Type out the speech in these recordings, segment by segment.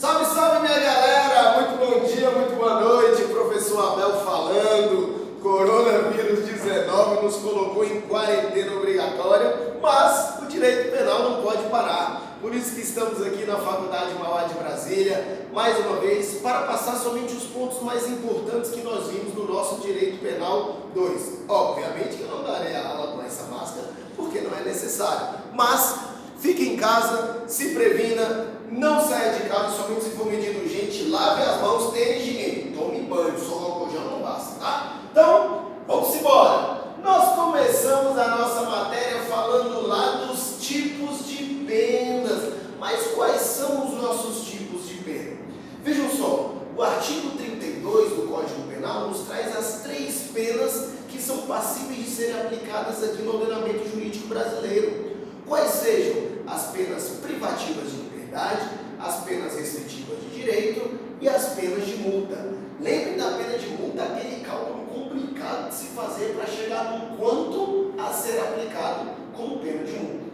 Salve, salve, minha galera! Muito bom dia, muito boa noite. Professor Abel falando. Coronavírus 19 nos colocou em quarentena obrigatória, mas o direito penal não pode parar. Por isso que estamos aqui na Faculdade Mauá de Brasília, mais uma vez, para passar somente os pontos mais importantes que nós vimos no nosso Direito Penal 2. Obviamente que eu não darei a aula com essa máscara, porque não é necessário. Mas fique em casa, se previna, não saia de casa somente se for medido urgente, lave as mãos, tenha higiene, tome banho, só álcool gel não basta, tá? Então, vamos embora. Nós começamos a nossa matéria falando lá dos tipos de penas. Mas quais são os nossos tipos de pena? Vejam só, o artigo 32 do Código Penal nos traz as 3 penas que são passíveis de serem aplicadas aqui no ordenamento jurídico brasileiro. Quais sejam as penas privativas de liberdade, as penas restritivas de direito e as penas de multa. Lembre da pena de multa, aquele cálculo complicado de se fazer para chegar no quanto a ser aplicado como pena de multa.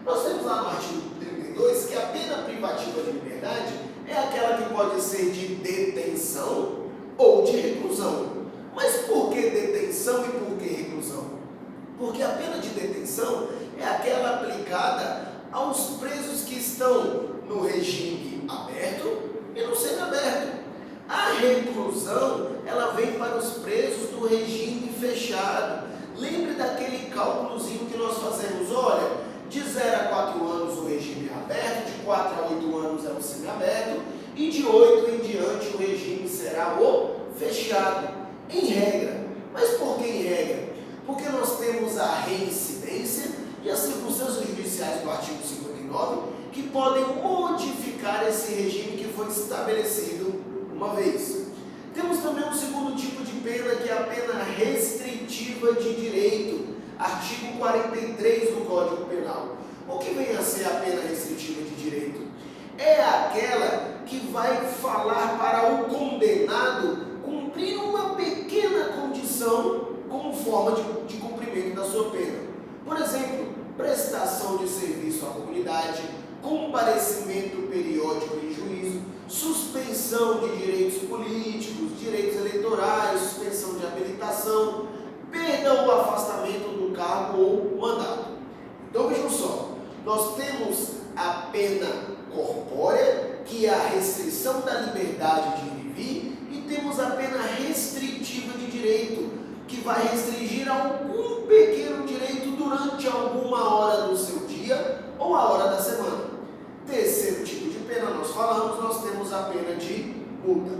Nós temos lá no artigo 32 que a pena privativa de liberdade é aquela que pode ser de detenção ou de reclusão. Mas por que detenção e por que reclusão? Porque a pena de detenção é aquela aplicada aos presos que estão no regime aberto e no semiaberto. A reclusão, ela vem para os presos do regime fechado. Lembre daquele cálculozinho que nós fazemos, olha, de 0 a 4 anos o regime é aberto, de 4 a 8 anos é o semiaberto e de 8 em diante o regime será o fechado, em regra. Mas por que em regra? Porque nós temos a reincidência e as circunstâncias judiciais do artigo 59 que podem modificar esse regime que foi estabelecido uma vez. Temos também um segundo tipo de pena, que é a pena restritiva de direito, artigo 43 do Código Penal. O que vem a ser a pena restritiva de direito? É aquela que vai falar para o condenado cumprir uma pequena condição como forma de cumprimento da sua pena. Por exemplo, prestação de serviço à comunidade, comparecimento periódico em juízo, suspensão de direitos políticos, direitos eleitorais, suspensão de habilitação, perda ou afastamento do cargo ou mandato. Então vejam só, nós temos a pena corpórea, que é a restrição da liberdade de ir e vir, e temos a pena restritiva de direito, que vai restringir algum pequeno direito durante alguma hora do seu dia ou a hora da semana. Terceiro tipo de pena, nós temos a pena de multa.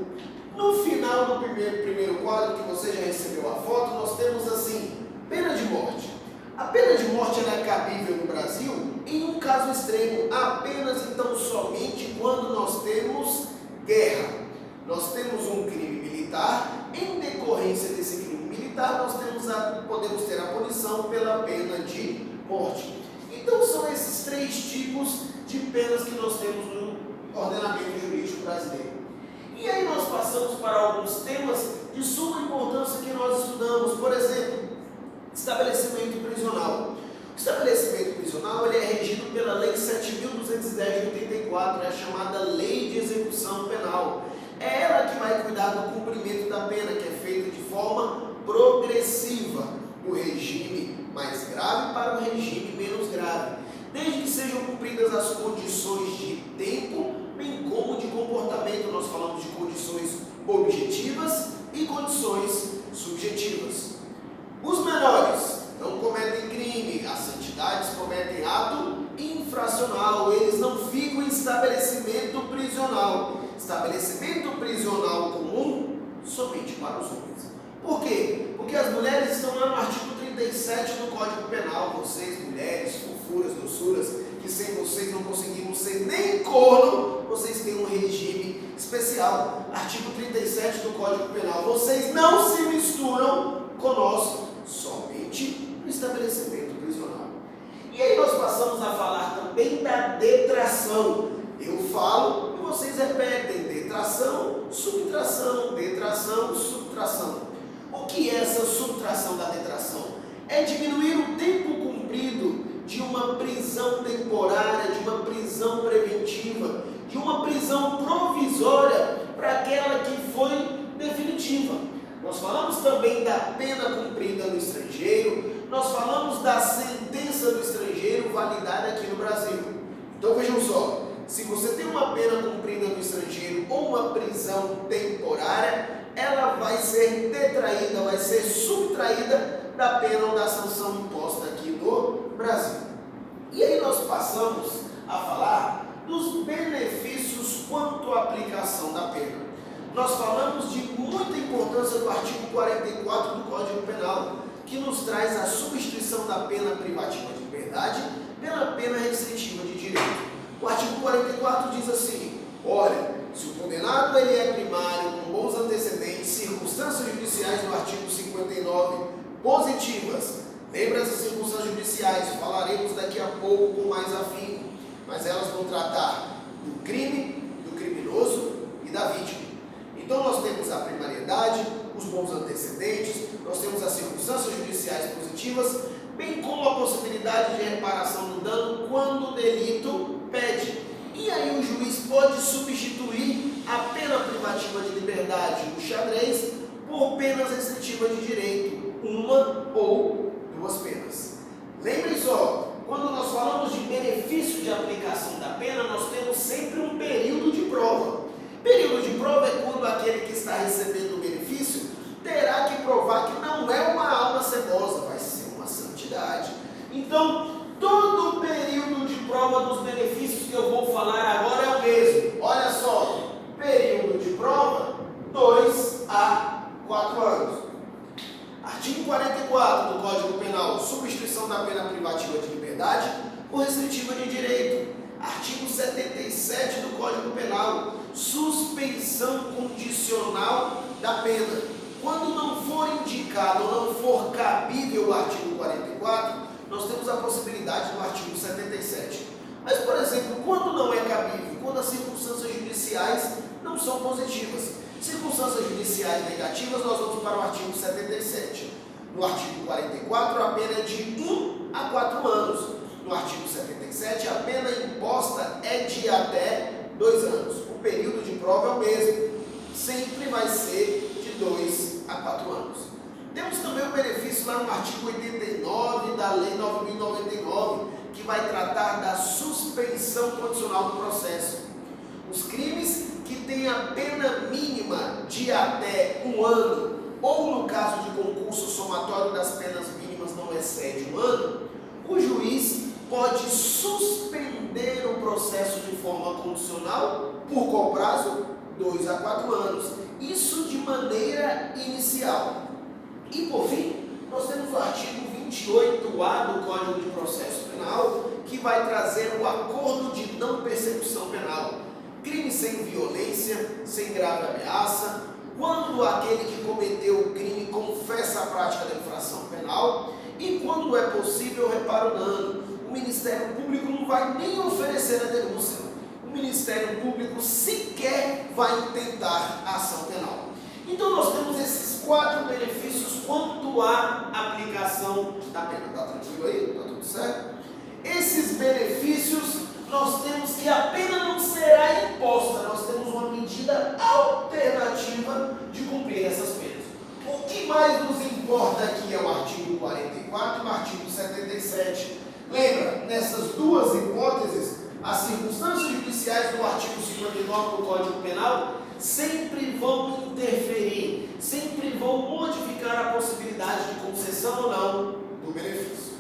No final do primeiro quadro, que você já recebeu a foto, nós temos assim, pena de morte. A pena de morte ela é cabível no Brasil em um caso extremo, apenas então somente quando nós temos guerra. Nós temos um crime militar, em decorrência desse crime militar, nós podemos ter a punição pela pena de morte. Então são esses 3 tipos de penas que nós temos no ordenamento jurídico brasileiro. E aí nós passamos para alguns temas de suma importância que nós estudamos. Por exemplo, estabelecimento prisional. O estabelecimento prisional ele é regido pela Lei 7.210 de 84, é a chamada Lei de Execução Penal. É ela que vai cuidar do cumprimento da pena, que é feita de forma progressiva, do regime mais grave para o regime menos grave, desde que sejam cumpridas as condições de tempo, bem como de comportamento. Nós falamos de condições objetivas e condições subjetivas. Os menores não cometem crime, as entidades cometem ato infracional, eles não ficam em estabelecimento prisional. Estabelecimento prisional comum somente para os homens. Por quê? Porque as mulheres estão lá no artigo 37 do Código Penal. Vocês, mulheres, fofuras, doçuras, que sem vocês não conseguimos ser nem corno, vocês têm um regime especial. Artigo 37 do Código Penal. Vocês não se misturam conosco, somente no estabelecimento prisional. E aí nós passamos a falar também da detração. Eu falo e vocês repetem: detração, subtração, detração, subtração. O que é essa subtração da detração? É diminuir o tempo cumprido de uma prisão temporária, de uma prisão preventiva, de uma prisão provisória foi definitiva. Nós falamos também da pena cumprida no estrangeiro, nós falamos da sentença do estrangeiro validada aqui no Brasil. Então vejam só, se você tem uma pena cumprida no estrangeiro ou uma prisão temporária, ela vai ser detraída, vai ser subtraída da pena ou da sanção imposta aqui no Brasil. E aí nós passamos a falar dos benefícios quanto à aplicação da pena. Nós falamos de muita importância do artigo 44 do Código Penal, que nos traz a substituição da pena privativa de liberdade pela pena restritiva de direito. O artigo 44 diz assim: olha, se o condenado ele é primário, com bons antecedentes, circunstâncias judiciais no artigo 59 positivas. Lembra essas circunstâncias judiciais, falaremos daqui a pouco com mais afinco, mas elas vão tratar do crime, do criminoso e da vítima. Então nós temos a primariedade, os bons antecedentes, nós temos as circunstâncias judiciais positivas, bem como a possibilidade de reparação do dano quando o delito pede. E aí o juiz pode substituir a pena privativa de liberdade, o xadrez, por penas restritivas de direito, uma ou duas penas. Lembrem só, quando nós falamos de benefício de aplicação da pena, nós temos sempre um período de prova. Período de prova é quando aquele que está recebendo o benefício terá que provar que não é uma alma cebosa, vai ser uma santidade. Então, todo o período de prova dos benefícios que eu vou falar agora é o mesmo. Olha só, período de prova, 2 a 4 anos. Artigo 44 do Código Penal, substituição da pena privativa de liberdade por restritiva de direito. Artigo 77 do Código Penal, suspensão condicional da pena. Quando não for indicado ou não for cabível o artigo 44, nós temos a possibilidade do artigo 77. Mas, por exemplo, quando não é cabível? Quando as circunstâncias judiciais não são positivas. Circunstâncias judiciais negativas, nós vamos para o artigo 77. No artigo 44, a pena é de 1 a 4 anos. No artigo 77, a pena imposta é de até 2 anos. O período de prova é o mesmo. Sempre vai ser de 2 a 4 anos. Temos também o benefício lá no artigo 89 da Lei 9.099, que vai tratar da suspensão condicional do processo. Os crimes que têm a pena mínima de até 1 ano, ou no caso de concurso somatório das penas mínimas não excede 1 ano, o juiz pode suspender o processo de forma condicional por qual prazo? 2 a 4 anos. Isso de maneira inicial. E por fim, nós temos o artigo 28A do Código de Processo Penal, que vai trazer o acordo de não persecução penal. Crime sem violência, sem grave ameaça, quando aquele que cometeu o crime confessa a prática da infração penal e quando é possível repara o dano. O Ministério Público não vai nem oferecer a denúncia. O Ministério Público sequer vai tentar a ação penal. Então nós temos esses 4 benefícios quanto à aplicação da pena. Está tranquilo aí? Está tudo certo? Esses benefícios nós temos que a pena não será imposta, nós temos uma medida alternativa de cumprir essas penas. O que mais nos importa aqui é o artigo 44 e o artigo 77. Lembra, nessas duas hipóteses, as circunstâncias judiciais do artigo 59 do Código Penal sempre vão interferir, sempre vão modificar a possibilidade de concessão ou não do benefício.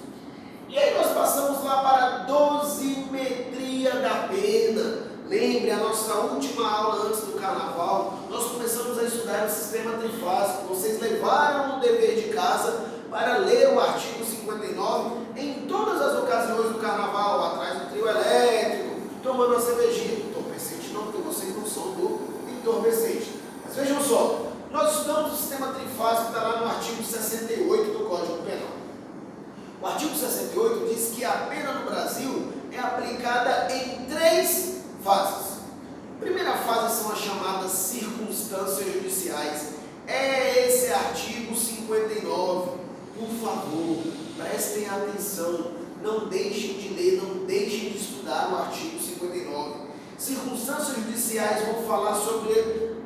E aí nós passamos lá para a dosimetria da pena. Lembre, a nossa última aula antes do carnaval, nós começamos a estudar o sistema trifásico. Vocês levaram o dever de casa para ler o artigo 59 em todas as ocasiões do carnaval, atrás do trio elétrico, tomando uma cervejinha. Entorpecente não, porque vocês não são do entorpecente. Mas vejam só, nós estudamos o sistema trifásico que está lá no artigo 68 do Código Penal. O artigo 68 diz que a pena no Brasil é aplicada em 3 fases. A primeira fase são as chamadas circunstâncias judiciais. É esse artigo 59. Por favor, prestem atenção. Não deixem de ler, não deixem de estudar o artigo 59. Circunstâncias judiciais vão falar sobre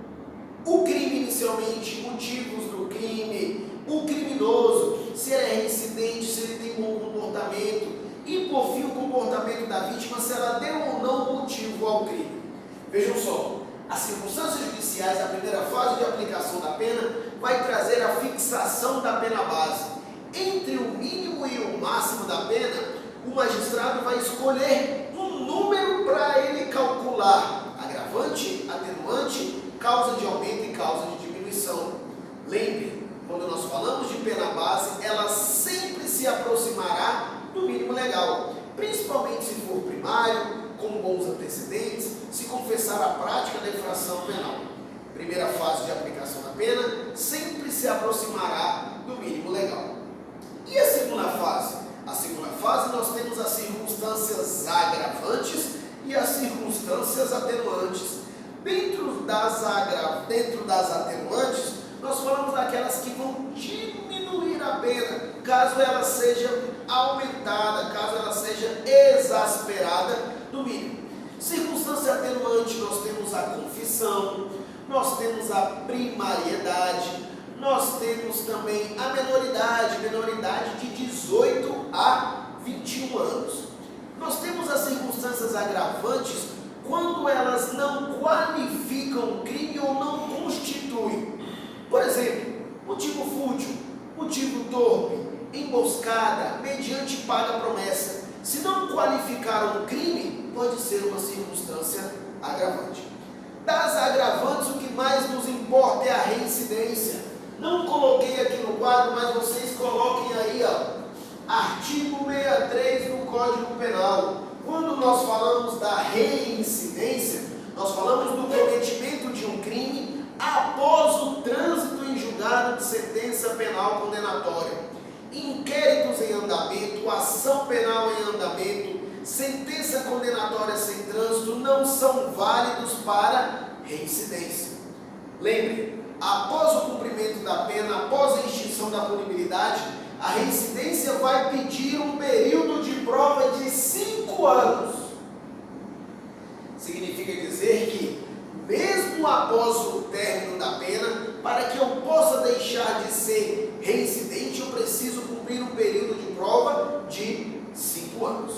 o crime inicialmente, motivos do crime, o criminoso, se ele é reincidente, se ele tem bom comportamento e, por fim, o comportamento da vítima, se ela deu ou não motivo ao crime. Vejam só, as circunstâncias judiciais, a primeira fase de aplicação da pena, vai trazer a fixação da pena base. Entre o mínimo e o máximo da pena, o magistrado vai escolher um número para ele calcular agravante, atenuante, causa de aumento e causa de diminuição. Lembre, quando nós falamos de pena base, ela sempre se aproximará do mínimo legal, principalmente se for primário, com bons antecedentes, se confessar a prática da infração penal. Primeira fase de aplicação da pena sempre se aproximará do mínimo legal. E a segunda fase? A segunda fase nós temos as circunstâncias agravantes e as circunstâncias atenuantes. Dentro das atenuantes, nós falamos daquelas que vão diminuir a pena, caso ela seja aumentada, caso ela seja exasperada do mínimo. Circunstância atenuante, nós temos a confissão, nós temos a primariedade, nós temos também a menoridade de 18 a 21 anos. Nós temos as circunstâncias agravantes quando elas não qualificam crime ou não constituem. Por exemplo, motivo fútil, motivo torpe, emboscada, mediante paga promessa. Se não qualificar um crime, pode ser uma circunstância agravante. Das agravantes, o que mais nos importa é a reincidência. Não coloquei aqui no quadro, mas vocês coloquem aí, artigo 63 do Código Penal. Quando nós falamos da reincidência, nós falamos do cometimento de um crime após o trânsito em julgado de sentença penal condenatória. Inquéritos em andamento, ação penal em andamento, sentença condenatória sem trânsito não são válidos para reincidência. Lembre, após o cumprimento da pena, após a extinção da punibilidade, a reincidência vai pedir um período de prova de 5 anos. Significa dizer que, mesmo após o término da pena, para que eu possa deixar de ser reincidente, eu preciso cumprir um período de prova de 5 anos.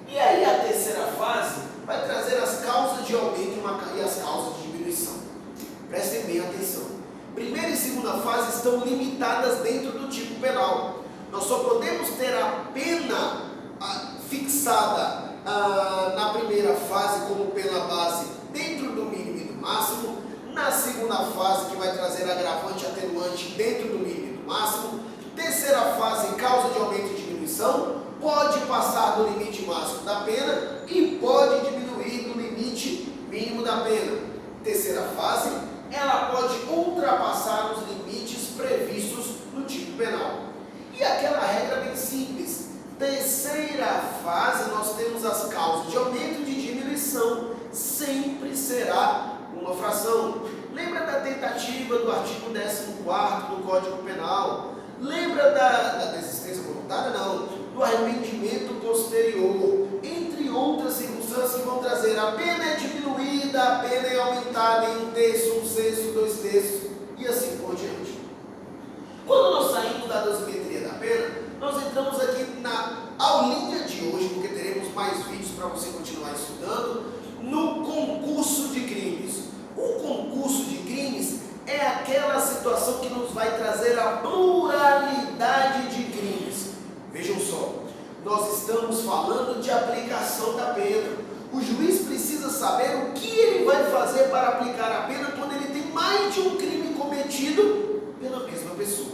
E aí a terceira fase vai trazer as causas de aumento e as causas de diminuição. Prestem bem atenção. Primeira e segunda fase estão limitadas dentro do tipo penal. Nós só podemos ter a pena fixada na primeira fase como pena base dentro do mínimo e do máximo. Na segunda fase, que vai trazer agravante e atenuante dentro do mínimo e do máximo. Terceira fase, causa de aumento e diminuição. Pode passar do limite máximo da pena e pode diminuir do limite mínimo da pena. Terceira fase, ela pode ultrapassar os limites previstos no tipo penal. E aquela regra bem simples. Terceira fase, nós temos as causas de aumento e de diminuição. Sempre será uma fração. Lembra da tentativa do artigo 14º do Código Penal? Lembra da desistência voluntária? Não. Do arrependimento posterior. Entre outras circunstâncias que vão trazer a pena é diminuída, a pena é aumentada em 1/3, 1/6, 2/3 e assim por diante. Quando nós saímos da dosimetria da pena, nós entramos aqui na aulinha de hoje, porque teremos mais vídeos para você continuar estudando, no concurso de crimes. O concurso de crimes é aquela situação que nos vai trazer a pluralidade de crimes. Vejam só, nós estamos falando de aplicação da pena. O juiz precisa saber o que ele vai fazer para aplicar a pena quando ele tem mais de um crime cometido pela mesma pessoa.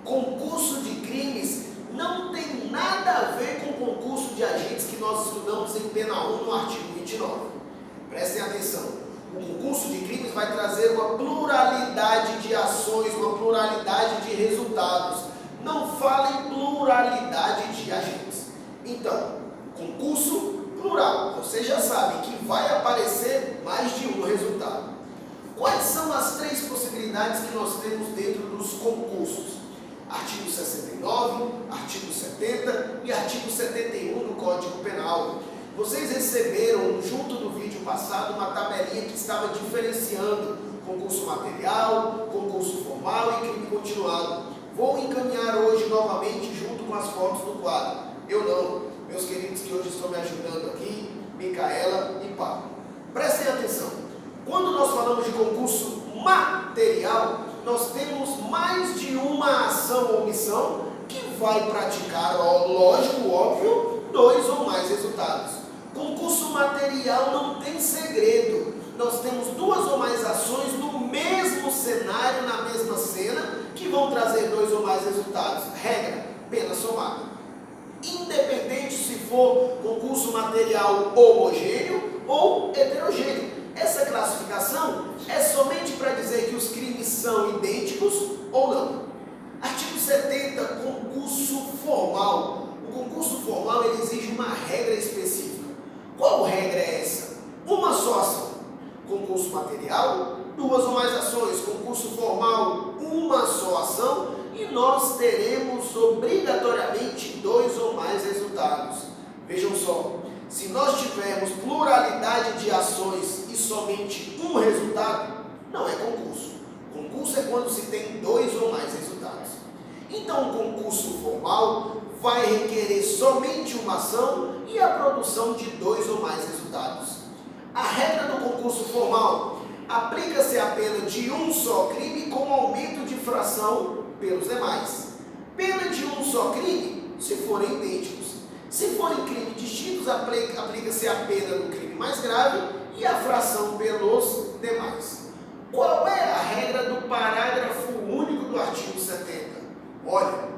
Concurso de crimes não tem nada a ver com o concurso de agentes que nós estudamos em pena 1 no artigo 29. Prestem atenção. O concurso de crimes vai trazer uma pluralidade de ações, uma pluralidade de resultados. Não fala em pluralidade de agentes. Então, concurso plural. Você já sabe que vai aparecer mais de um resultado. Quais são as 3 possibilidades que nós temos dentro dos concursos? Artigo 69, artigo 70 e artigo 71 do Código Penal. Vocês receberam, junto do vídeo passado, uma tabelinha que estava diferenciando concurso material, concurso formal e crime continuado. Vou encaminhar hoje novamente junto com as fotos do quadro. Eu não, meus queridos que hoje estão me ajudando aqui, Micaela e Pablo. Prestem atenção, quando nós falamos de concurso material, nós temos mais de uma ação ou omissão que vai praticar, lógico, óbvio, 2 ou mais resultados. Concurso material não tem segredo. Nós temos 2 ou mais ações no mesmo cenário, na mesma cena, que vão trazer 2 ou mais resultados. Regra, pena somada. Independente se for concurso material homogêneo ou heterogêneo. Essa classificação é somente para dizer que os crimes são idênticos ou não. Artigo 70, concurso formal. O concurso formal ele exige uma regra específica. Qual regra é essa? Uma só ação. Concurso material, 2 ou mais ações. Concurso formal, uma só ação. E nós teremos obrigatoriamente 2 ou mais resultados. Vejam só, se nós tivermos pluralidade de ações e somente um resultado, não é concurso. Concurso é quando se tem 2 ou mais resultados. Então, o concurso formal vai requerer somente uma ação e a produção de 2 ou mais resultados. A regra do concurso formal aplica-se a pena de um só crime com aumento de fração pelos demais. Pena de um só crime se forem idênticos. Se forem crimes distintos, aplica-se a pena do crime mais grave e a fração pelos demais. Qual é a regra do parágrafo único do artigo 70? Olha,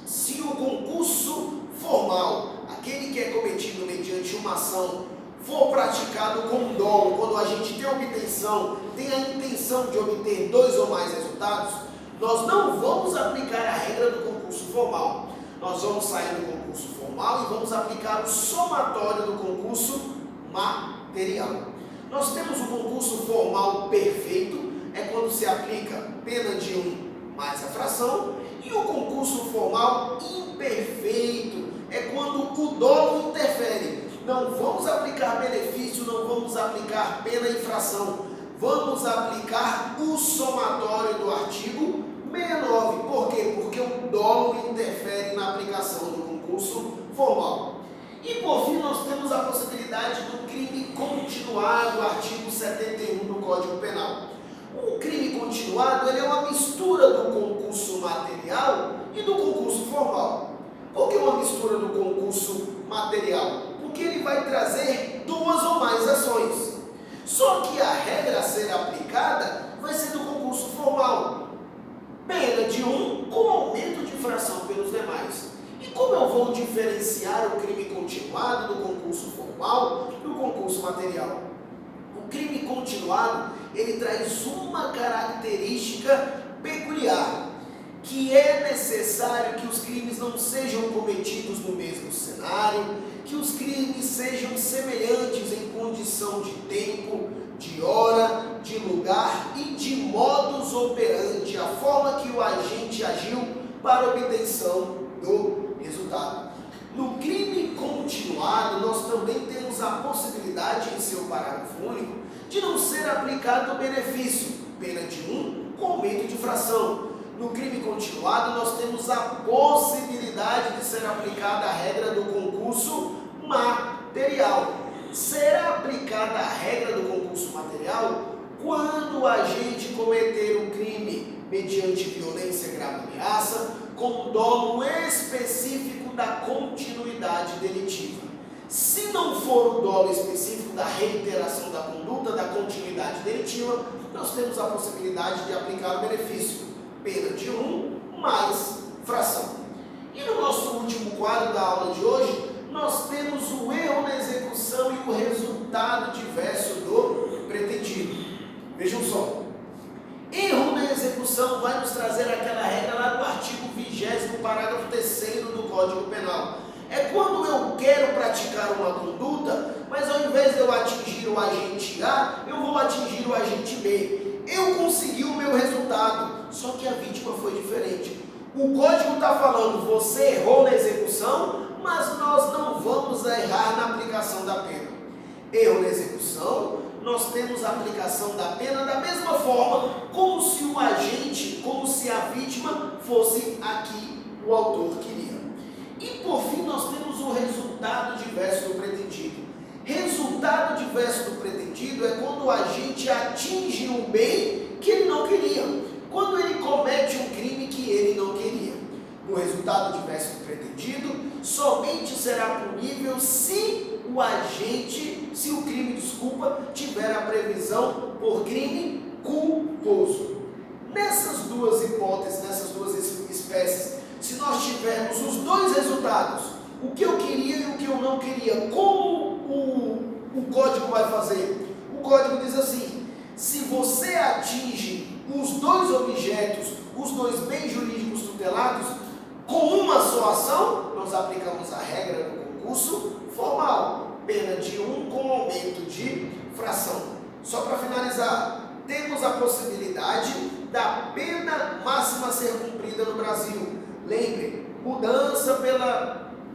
se o concurso formal, aquele que é cometido mediante uma ação, for praticado com dolo, quando a gente tem a intenção de obter 2 ou mais resultados, nós não vamos aplicar a regra do concurso formal. Nós vamos sair do concurso formal e vamos aplicar o somatório do concurso material. Nós temos o concurso formal perfeito, é quando se aplica pena de 1 mais a fração, e o concurso formal imperfeito é quando o dolo interfere. Não vamos aplicar benefício, não vamos aplicar pena e fração. Vamos aplicar o somatório do artigo 69. Por quê? Porque o dolo interfere na aplicação do concurso formal. E por fim nós temos a possibilidade do crime continuado, artigo 71 do Código Penal. O crime continuado ele é uma mistura do concurso material e do concurso formal. Por que uma mistura do concurso material? Porque ele vai trazer 2 ou mais ações. Só que a regra a ser aplicada vai ser do concurso formal. Pena de 1 com aumento de fração pelos demais. E como eu vou diferenciar o crime continuado do concurso formal do concurso material? O crime continuado, ele traz uma característica peculiar, que é necessário que os crimes não sejam cometidos no mesmo cenário, que os crimes sejam semelhantes em condição de tempo, de hora, de lugar e de modus operandi, a forma que o agente agiu para obtenção do resultado. No crime continuado, nós também temos a possibilidade, em seu parágrafo único, de não ser aplicado o benefício, pena de 1 com aumento de fração. No crime continuado, nós temos a possibilidade de ser aplicada a regra do concurso material. Será aplicada a regra do concurso material quando o agente cometer um crime mediante violência, grave ameaça, com dolo específico da continuidade delitiva. Se não for o dolo específico da reiteração da conduta, da continuidade delitiva, nós temos a possibilidade de aplicar o benefício, pena de 1 mais fração. E no nosso último quadro da aula de hoje, nós temos o erro na execução e o resultado diverso do pretendido. Vejam só, erro na execução vai nos trazer aquela regra lá do artigo 20º, parágrafo 3º do Código Penal. É quando eu quero praticar uma conduta, mas ao invés de eu atingir o agente A, eu vou atingir o agente B. Eu consegui o meu resultado, só que a vítima foi diferente. O código está falando, você errou na execução, mas nós não vamos errar na aplicação da pena. Erro na execução, nós temos a aplicação da pena da mesma forma, como se o agente, como se a vítima fosse aqui o autor queria. E por fim nós temos o resultado diverso do pretendido. Resultado diverso do pretendido é quando o agente atinge um bem que ele não queria, quando ele comete um crime que ele não queria. No resultado diverso do pretendido, somente será punível se o crime, tiver a previsão por crime culposo. Nessas duas hipóteses, nessas duas espécies, se nós tivermos os dois resultados, o que eu queria e o que eu não queria, como o código vai fazer? O código diz assim: se você atinge os dois objetos, os dois bens jurídicos tutelados, com uma só ação, nós aplicamos a regra do concurso formal, pena de 1 com aumento de fração. Só para finalizar, temos a possibilidade da pena máxima a ser cumprida no Brasil. Lembre, mudança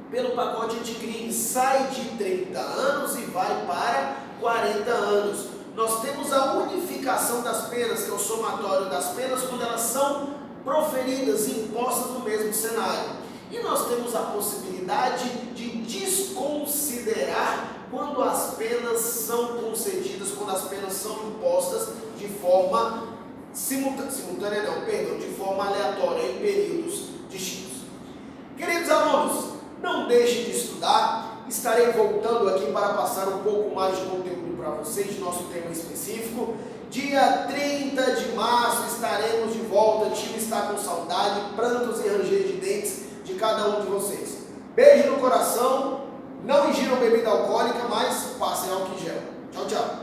pelo pacote anticrime, sai de 30 anos e vai para 40 anos. Nós temos a unificação das penas, que é o somatório das penas, quando elas são proferidas e impostas no mesmo cenário. E nós temos a possibilidade de desconsiderar quando as penas são concedidas, quando as penas são impostas de forma de forma aleatória, em períodos distintos. Queridos alunos, não deixem de estudar. Estarei voltando aqui para passar um pouco mais de conteúdo para vocês, de nosso tema específico. Dia 30 de março estaremos de volta. O time está com saudade, prantos e ranger de dentes de cada um de vocês. Beijo no coração, não ingiram bebida alcoólica, mas passem álcool em gel. Tchau, tchau.